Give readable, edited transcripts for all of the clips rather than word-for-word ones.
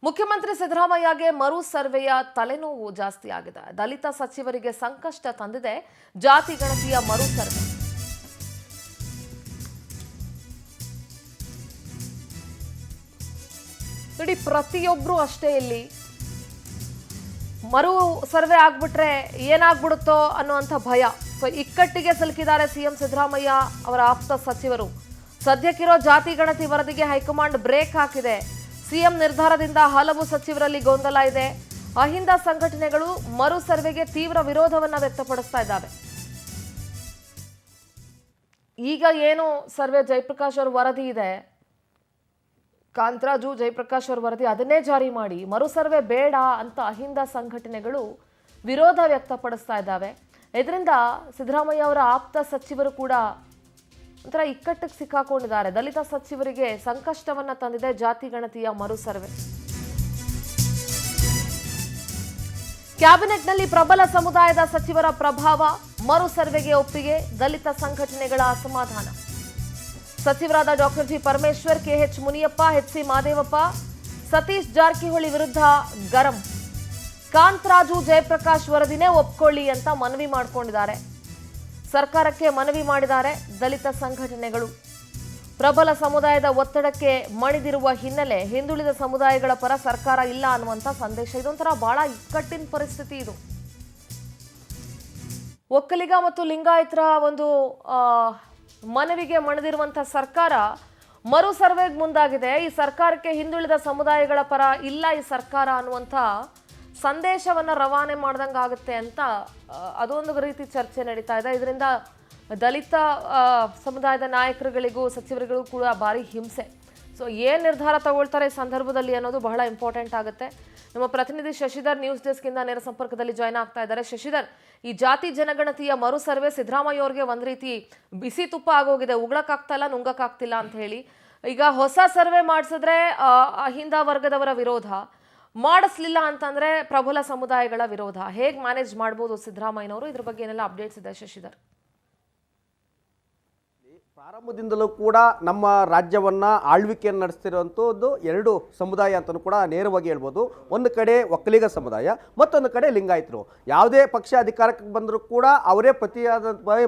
ಮುಖ್ಯಮಂತ್ರಿ ಸಿದ್ದರಾಮಯ್ಯಗೆ ಮರು ಸರ್ವೆಯ ತಲೆನೋವು ಜಾಸ್ತಿ ಆಗಿದೆ. ದಲಿತ ಸಚಿವರಿಗೆ ಸಂಕಷ್ಟ ತಂದಿದೆ ಜಾತಿ ಗಣತಿಯ ಮರು ಸರ್ವೆ. ನೋಡಿ, ಪ್ರತಿಯೊಬ್ಬರು ಅಷ್ಟೇ ಇಲ್ಲಿ ಮರು ಸರ್ವೆ ಆಗ್ಬಿಟ್ರೆ ಏನಾಗ್ಬಿಡುತ್ತೋ ಅನ್ನುವಂಥ ಭಯ. ಸೊ ಇಕ್ಕಟ್ಟಿಗೆ ಸಿಲುಕಿದ್ದಾರೆ ಸಿಎಂ ಸಿದ್ದರಾಮಯ್ಯ ಅವರ ಆಪ್ತ ಸಚಿವರು. ಸದ್ಯಕ್ಕಿರೋ ಜಾತಿ ಗಣತಿ ವರದಿಗೆ ಹೈಕಮಾಂಡ್ ಬ್ರೇಕ್ ಹಾಕಿದೆ. ಸಿಎಂ ನಿರ್ಧಾರದಿಂದ ಹಲವು ಸಚಿವರಲ್ಲಿ ಗೊಂದಲ ಇದೆ. ಅಹಿಂದ ಸಂಘಟನೆಗಳು ಮರು ಸರ್ವೆಗೆ ತೀವ್ರ ವಿರೋಧವನ್ನ ವ್ಯಕ್ತಪಡಿಸ್ತಾ ಇದ್ದಾವೆ. ಈಗ ಏನು ಸರ್ವೆ ಜಯಪ್ರಕಾಶ್ ಅವರ ವರದಿ ಇದೆ, ಕಾಂತರಾಜು ಜಯಪ್ರಕಾಶ್ ಅವರ ವರದಿ, ಅದನ್ನೇ ಜಾರಿ ಮಾಡಿ ಮರು ಸರ್ವೆ ಬೇಡ ಅಂತ ಅಹಿಂದ ಸಂಘಟನೆಗಳು ವಿರೋಧ ವ್ಯಕ್ತಪಡಿಸ್ತಾ ಇದ್ದಾವೆ. ಇದರಿಂದ ಸಿದ್ದರಾಮಯ್ಯ ಅವರ ಆಪ್ತ ಸಚಿವರು ಕೂಡ ಒಂಥರ ಇಕ್ಕಟ್ಟಿಗೆ ಸಿಕ್ಕಾಕೊಂಡಿದ್ದಾರೆ. ದಲಿತ ಸಚಿವರಿಗೆ ಸಂಕಷ್ಟವನ್ನ ತಂದಿದೆ ಜಾತಿ ಗಣತಿಯ ಮರು ಸರ್ವೆ. ಕ್ಯಾಬಿನೆಟ್ನಲ್ಲಿ ಪ್ರಬಲ ಸಮುದಾಯದ ಸಚಿವರ ಪ್ರಭಾವ, ಮರು ಸರ್ವೆಗೆ ಒಪ್ಪಿಗೆ, ದಲಿತ ಸಂಘಟನೆಗಳ ಅಸಮಾಧಾನ. ಸಚಿವರಾದ doctor G Parameshwar, KH Muniyappa, H C Madevappa, Satish Jarkiholi ವಿರುದ್ಧ ಗರಂ. ಕಾಂತರಾಜು ಜಯಪ್ರಕಾಶ್ ವರದಿನೇ ಒಪ್ಕೊಳ್ಳಿ ಅಂತ ಮನವಿ ಮಾಡಿಕೊಂಡಿದ್ದಾರೆ. ಸರ್ಕಾರಕ್ಕೆ ಮನವಿ ಮಾಡಿದ್ದಾರೆ ದಲಿತ ಸಂಘಟನೆಗಳು. ಪ್ರಬಲ ಸಮುದಾಯದ ಒತ್ತಡಕ್ಕೆ ಮಣಿದಿರುವ ಹಿನ್ನೆಲೆ ಹಿಂದುಳಿದ ಸಮುದಾಯಗಳ ಪರ ಸರ್ಕಾರ ಇಲ್ಲ ಅನ್ನುವಂಥ ಸಂದೇಶ. ಇದೊಂಥರ ಬಹಳ ಇಕ್ಕಟ್ಟಿನ ಪರಿಸ್ಥಿತಿ ಇದು. ಒಕ್ಕಲಿಗ ಮತ್ತು ಲಿಂಗಾಯತರ ಒಂದು ಮನವಿಗೆ ಮಣಿದಿರುವಂಥ ಸರ್ಕಾರ ಮರು ಸರ್ವೆಗೆ ಮುಂದಾಗಿದೆ. ಈ ಸರ್ಕಾರಕ್ಕೆ ಹಿಂದುಳಿದ ಸಮುದಾಯಗಳ ಪರ ಇಲ್ಲ ಈ ಸರ್ಕಾರ ಅನ್ನುವಂಥ ಸಂದೇಶವನ್ನ ರವಾನೆ ಮಾಡ್ದಂಗೆ ಆಗುತ್ತೆ ಅಂತ ಅದೊಂದು ರೀತಿ ಚರ್ಚೆ ನಡೀತಾ ಇದೆ. ಇದರಿಂದ ದಲಿತ ಸಮುದಾಯದ ನಾಯಕರುಗಳಿಗೂ ಸಚಿವರುಗಳಿಗೂ ಕೂಡ ಭಾರಿ ಹಿಂಸೆ. ಸೊ ಏನು ನಿರ್ಧಾರ ತಗೊಳ್ತಾರೆ ಈ ಸಂದರ್ಭದಲ್ಲಿ ಅನ್ನೋದು ಬಹಳ ಇಂಪಾರ್ಟೆಂಟ್ ಆಗುತ್ತೆ. ನಮ್ಮ ಪ್ರತಿನಿಧಿ ಶಶಿಧರ್ ನ್ಯೂಸ್ ಡೆಸ್ಕ್ ಇಂದ ನೇರ ಸಂಪರ್ಕದಲ್ಲಿ ಜಾಯ್ನ್ ಆಗ್ತಾ ಇದ್ದಾರೆ. ಶಶಿಧರ್, ಈ ಜಾತಿ ಜನಗಣತಿಯ ಮರು ಸರ್ವೆ ಸಿದ್ದರಾಮಯ್ಯ ಅವ್ರಿಗೆ ಒಂದ್ ರೀತಿ ಬಿಸಿ ತುಪ್ಪ ಆಗೋಗಿದೆ. ಉಗ್ಳಕ್ಕಾಗ್ತಾ ಇಲ್ಲ, ನುಂಗಕ್ಕಾಗ್ತಿಲ್ಲ ಅಂತ ಹೇಳಿ ಈಗ ಹೊಸ ಸರ್ವೆ ಮಾಡಿಸಿದ್ರೆ ಅಹಿಂದ ವರ್ಗದವರ ವಿರೋಧ, ಮಾಡಿಸ್ಲಿಲ್ಲ ಅಂತಂದ್ರೆ ಪ್ರಬಲ ಸಮುದಾಯಗಳ ವಿರೋಧ. ಹೇಗೆ ಮ್ಯಾನೇಜ್ ಮಾಡ್ಬೋದು ಸಿದ್ದರಾಮಯ್ಯನವರು? ಇದ್ರ ಬಗ್ಗೆ ಏನೆಲ್ಲ ಅಪ್ಡೇಟ್ಸ್ ಇದೆ ಶಶಿಧರ್? ಪ್ರಾರಂಭದಿಂದಲೂ ಕೂಡ ನಮ್ಮ ರಾಜ್ಯವನ್ನು ಆಳ್ವಿಕೆಯನ್ನು ನಡೆಸ್ತಿರುವಂಥದ್ದು ಎರಡು ಸಮುದಾಯ ಅಂತಲೂ ಕೂಡ ನೇರವಾಗಿ ಹೇಳ್ಬೋದು. ಒಂದು ಕಡೆ ಒಕ್ಕಲಿಗ ಸಮುದಾಯ, ಮತ್ತೊಂದು ಕಡೆ ಲಿಂಗಾಯತರು. ಯಾವುದೇ ಪಕ್ಷ ಅಧಿಕಾರಕ್ಕೆ ಬಂದರೂ ಕೂಡ ಅವರೇ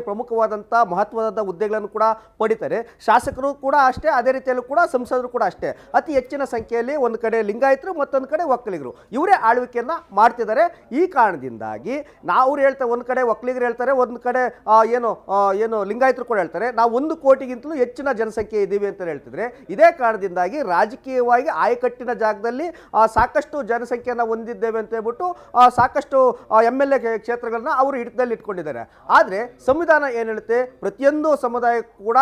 ಪ್ರಮುಖವಾದಂಥ ಮಹತ್ವದ ಹುದ್ದೆಗಳನ್ನು ಕೂಡ ಪಡಿತಾರೆ. ಶಾಸಕರು ಕೂಡ ಅಷ್ಟೇ, ಅದೇ ರೀತಿಯಲ್ಲೂ ಕೂಡ ಸಂಸದರು ಕೂಡ ಅಷ್ಟೇ. ಅತಿ ಹೆಚ್ಚಿನ ಸಂಖ್ಯೆಯಲ್ಲಿ ಒಂದು ಕಡೆ ಲಿಂಗಾಯತರು, ಮತ್ತೊಂದು ಕಡೆ ಒಕ್ಕಲಿಗರು, ಇವರೇ ಆಳ್ವಿಕೆಯನ್ನು ಮಾಡ್ತಿದ್ದಾರೆ. ಈ ಕಾರಣದಿಂದಾಗಿ ನಾವು ಹೇಳ್ತಾರೆ, ಒಂದು ಕಡೆ ಒಕ್ಕಲಿಗರು ಹೇಳ್ತಾರೆ, ಒಂದು ಕಡೆ ಏನು ಲಿಂಗಾಯತರು ಕೂಡ ಹೇಳ್ತಾರೆ ನಾವು 1 ಕೋಟಿಗಿಂತಲೂ ಹೆಚ್ಚಿನ ಜನಸಂಖ್ಯೆ ಇದ್ದೀವಿ ಅಂತ ಹೇಳ್ತಿದ್ರೆ, ಇದೇ ಕಾರಣದಿಂದಾಗಿ ರಾಜಕೀಯವಾಗಿ ಆಯಕಟ್ಟಿನ ಜಾಗದಲ್ಲಿ ಸಾಕಷ್ಟು ಜನಸಂಖ್ಯೆಯನ್ನು ಹೊಂದಿದ್ದೇವೆ ಅಂತ ಹೇಳ್ಬಿಟ್ಟು ಸಾಕಷ್ಟು MLA ಕ್ಷೇತ್ರಗಳನ್ನ ಅವರು ಹಿಡಿತದಲ್ಲಿ ಇಟ್ಕೊಂಡಿದ್ದಾರೆ. ಆದರೆ ಸಂವಿಧಾನ ಏನು ಹೇಳುತ್ತೆ, ಪ್ರತಿಯೊಂದು ಸಮುದಾಯಕ್ಕೂ ಕೂಡ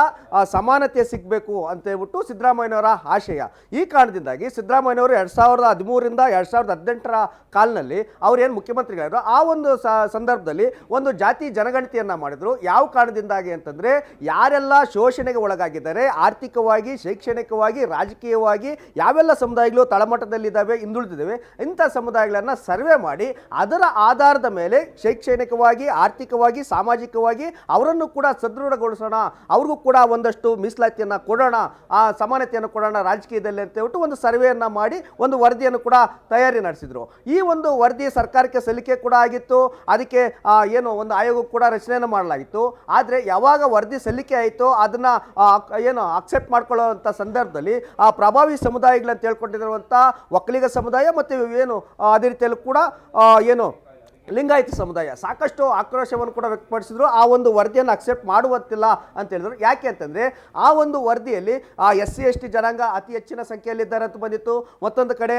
ಸಮಾನತೆ ಸಿಗಬೇಕು ಅಂತ ಹೇಳ್ಬಿಟ್ಟು ಸಿದ್ದರಾಮಯ್ಯನವರ ಆಶಯ. ಈ ಕಾರಣದಿಂದಾಗಿ ಸಿದ್ದರಾಮಯ್ಯನವರು 2013ರಿಂದ 2018ರ ಕಾಲದಲ್ಲಿ ಅವರೇನು ಮುಖ್ಯಮಂತ್ರಿಗಳಿದ್ರು, ಆ ಒಂದು ಸಂದರ್ಭದಲ್ಲಿ ಒಂದು ಜಾತಿ ಜನಗಣತಿಯನ್ನು ಮಾಡಿದ್ರು. ಯಾವ ಕಾರಣದಿಂದಾಗಿ ಅಂತಂದರೆ, ಯಾರೆಲ್ಲ ಶೋಷಣೆಗೆ ಒಳಗಾಗಿದ್ದಾರೆ, ಆರ್ಥಿಕವಾಗಿ, ಶೈಕ್ಷಣಿಕವಾಗಿ, ರಾಜಕೀಯವಾಗಿ ಯಾವೆಲ್ಲ ಸಮುದಾಯಗಳು ತಳಮಟ್ಟದಲ್ಲಿದ್ದಾವೆ, ಹಿಂದುಳಿದಿದ್ದಾವೆ, ಇಂಥ ಸಮುದಾಯಗಳನ್ನು ಸರ್ವೆ ಮಾಡಿ ಅದರ ಆಧಾರದ ಮೇಲೆ ಶೈಕ್ಷಣಿಕವಾಗಿ, ಆರ್ಥಿಕವಾಗಿ, ಸಾಮಾಜಿಕವಾಗಿ ಅವರನ್ನು ಕೂಡ ಸದೃಢಗೊಳಿಸೋಣ, ಅವ್ರಿಗೂ ಕೂಡ ಒಂದಷ್ಟು ಮೀಸಲಾತಿಯನ್ನು ಕೊಡೋಣ, ಆ ಸಮಾನತೆಯನ್ನು ಕೊಡೋಣ ರಾಜಕೀಯದಲ್ಲಿ ಅಂತ ಹೇಳ್ಬಿಟ್ಟು ಒಂದು ಸರ್ವೆಯನ್ನು ಮಾಡಿ ಒಂದು ವರದಿಯನ್ನು ಕೂಡ ತಯಾರಿ ನಡೆಸಿದರು. ಈ ಒಂದು ವರದಿ ಸರ್ಕಾರಕ್ಕೆ ಸಲ್ಲಿಕೆ ಕೂಡ ಆಗಿತ್ತು. ಅದಕ್ಕೆ ಏನು ಒಂದು ಆಯೋಗ ಕೂಡ ರಚನೆಯನ್ನು ಮಾಡಲಾಗಿತ್ತು. ಆದರೆ ಯಾವಾಗ ವರದಿ ಸಲ್ಲಿಕೆ ಆಯಿತು, ಅದನ್ನ ಅಕ್ಸೆಪ್ಟ್ ಮಾಡ್ಕೊಳ್ಳುವಂಥ ಸಂದರ್ಭದಲ್ಲಿ ಆ ಪ್ರಭಾವಿ ಸಮುದಾಯಗಳಂತ ಹೇಳ್ಕೊಂಡಿರುವಂಥ ಒಕ್ಕಲಿಗ ಸಮುದಾಯ ಮತ್ತು ಅದೇ ರೀತಿಯಲ್ಲೂ ಕೂಡ ಲಿಂಗಾಯತ ಸಮುದಾಯ ಸಾಕಷ್ಟು ಆಕ್ರೋಶವನ್ನು ಕೂಡ ವ್ಯಕ್ತಪಡಿಸಿದ್ರು. ಆ ಒಂದು ವರದಿಯನ್ನು ಅಕ್ಸೆಪ್ಟ್ ಮಾಡುವಂತಿಲ್ಲ ಅಂತ ಹೇಳಿದ್ರು. ಯಾಕೆ ಅಂತಂದರೆ, ಆ ಒಂದು ವರದಿಯಲ್ಲಿ SC ST ಜನಾಂಗ ಅತಿ ಹೆಚ್ಚಿನ ಸಂಖ್ಯೆಯಲ್ಲಿದ್ದಾರೆ ಅಂತ ಬಂದಿತ್ತು. ಮತ್ತೊಂದು ಕಡೆ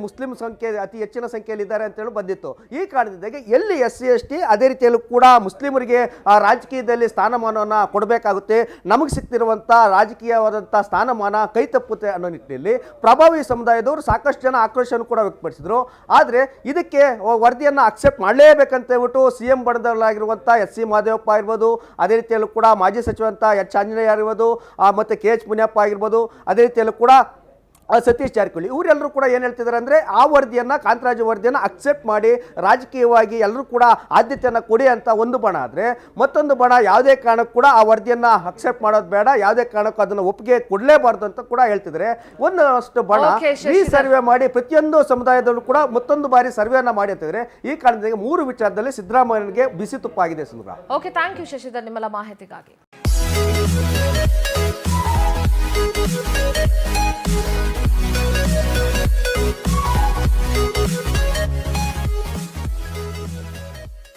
ಮುಸ್ಲಿಂ ಸಂಖ್ಯೆ ಅತಿ ಹೆಚ್ಚಿನ ಸಂಖ್ಯೆಯಲ್ಲಿದ್ದಾರೆ ಅಂತ ಹೇಳಿ ಬಂದಿತ್ತು. ಈ ಕಾರಣದಿಂದಾಗಿ ಎಲ್ಲಿ SC ST ಅದೇ ರೀತಿಯಲ್ಲೂ ಕೂಡ ಮುಸ್ಲಿಮರಿಗೆ ರಾಜಕೀಯದಲ್ಲಿ ಸ್ಥಾನಮಾನವನ್ನು ಕೊಡಬೇಕಾಗುತ್ತೆ, ನಮಗೆ ಸಿಗ್ತಿರುವಂಥ ರಾಜಕೀಯವಾದಂಥ ಸ್ಥಾನಮಾನ ಕೈ ತಪ್ಪುತ್ತೆ ಅನ್ನೋ ನಿಟ್ಟಿನಲ್ಲಿ ಪ್ರಭಾವಿ ಸಮುದಾಯದವರು ಸಾಕಷ್ಟು ಜನ ಆಕ್ರೋಶವನ್ನು ಕೂಡ ವ್ಯಕ್ತಪಡಿಸಿದ್ರು. ಆದರೆ ಇದಕ್ಕೆ ವರದಿಯನ್ನು ಅಕ್ಸೆಪ್ಟ್ ಮಾಡಲೇಬೇಕಂತ ಹೇಳ್ಬಿಟ್ಟು CM ಬಣದವರಾಗಿರುವಂಥ ಎಚ್ ಸಿ ಮಾದೇವಪ್ಪ ಆಗಿರ್ಬೋದು, ಅದೇ ರೀತಿಯಲ್ಲೂ ಕೂಡ ಮಾಜಿ ಸಚಿವಂತ ಎಚ್ ಆಂಜನೇಯ ಆಗಿರ್ಬೋದು, ಮತ್ತು KH ಮುನಿಯಪ್ಪ ಆಗಿರ್ಬೋದು, ಅದೇ ರೀತಿಯಲ್ಲೂ ಕೂಡ ಸತೀಶ್ ಜಾರಕಿಹೊಳಿ ಇವರೆಲ್ಲರೂ ಕೂಡ ಏನು ಹೇಳ್ತಿದ್ದಾರೆ ಅಂದರೆ ಆ ವರದಿಯನ್ನು ಕಾಂತರಾಜು ವರದಿಯನ್ನು ಅಕ್ಸೆಪ್ಟ್ ಮಾಡಿ ರಾಜಕೀಯವಾಗಿ ಎಲ್ಲರೂ ಕೂಡ ಆದ್ಯತೆಯನ್ನು ಕೊಡಿ ಅಂತ ಒಂದು ಬಣ ಆದರೆ ಮತ್ತೊಂದು ಬಣ ಯಾವುದೇ ಕಾರಣಕ್ಕೂ ಕೂಡ ಆ ವರದಿಯನ್ನು ಅಕ್ಸೆಪ್ಟ್ ಮಾಡೋದು ಬೇಡ, ಯಾವುದೇ ಕಾರಣಕ್ಕೂ ಅದನ್ನು ಒಪ್ಪಿಗೆ ಕೊಡಲೇಬಾರ್ದು ಅಂತ ಕೂಡ ಹೇಳ್ತಿದ್ದಾರೆ. ಒಂದಷ್ಟು ಬಣ Okay, ಈ ಸರ್ವೆ ಮಾಡಿ ಪ್ರತಿಯೊಂದು ಸಮುದಾಯದಲ್ಲೂ ಕೂಡ ಮತ್ತೊಂದು ಬಾರಿ ಸರ್ವೆಯನ್ನು ಮಾಡಿ ಅಂತಿದ್ರೆ ಈ ಕಾರಣದಿಂದ 3 ವಿಚಾರದಲ್ಲಿ ಸಿದ್ದರಾಮಯ್ಯನಿಗೆ ಬಿಸಿ ತುಪ್ಪ ಆಗಿದೆ ಸುಂದರ. ಓಕೆ, ಥ್ಯಾಂಕ್ ಯು ಶಶಿಧರ್ ನಿಮ್ಮೆಲ್ಲ ಮಾಹಿತಿಗಾಗಿ.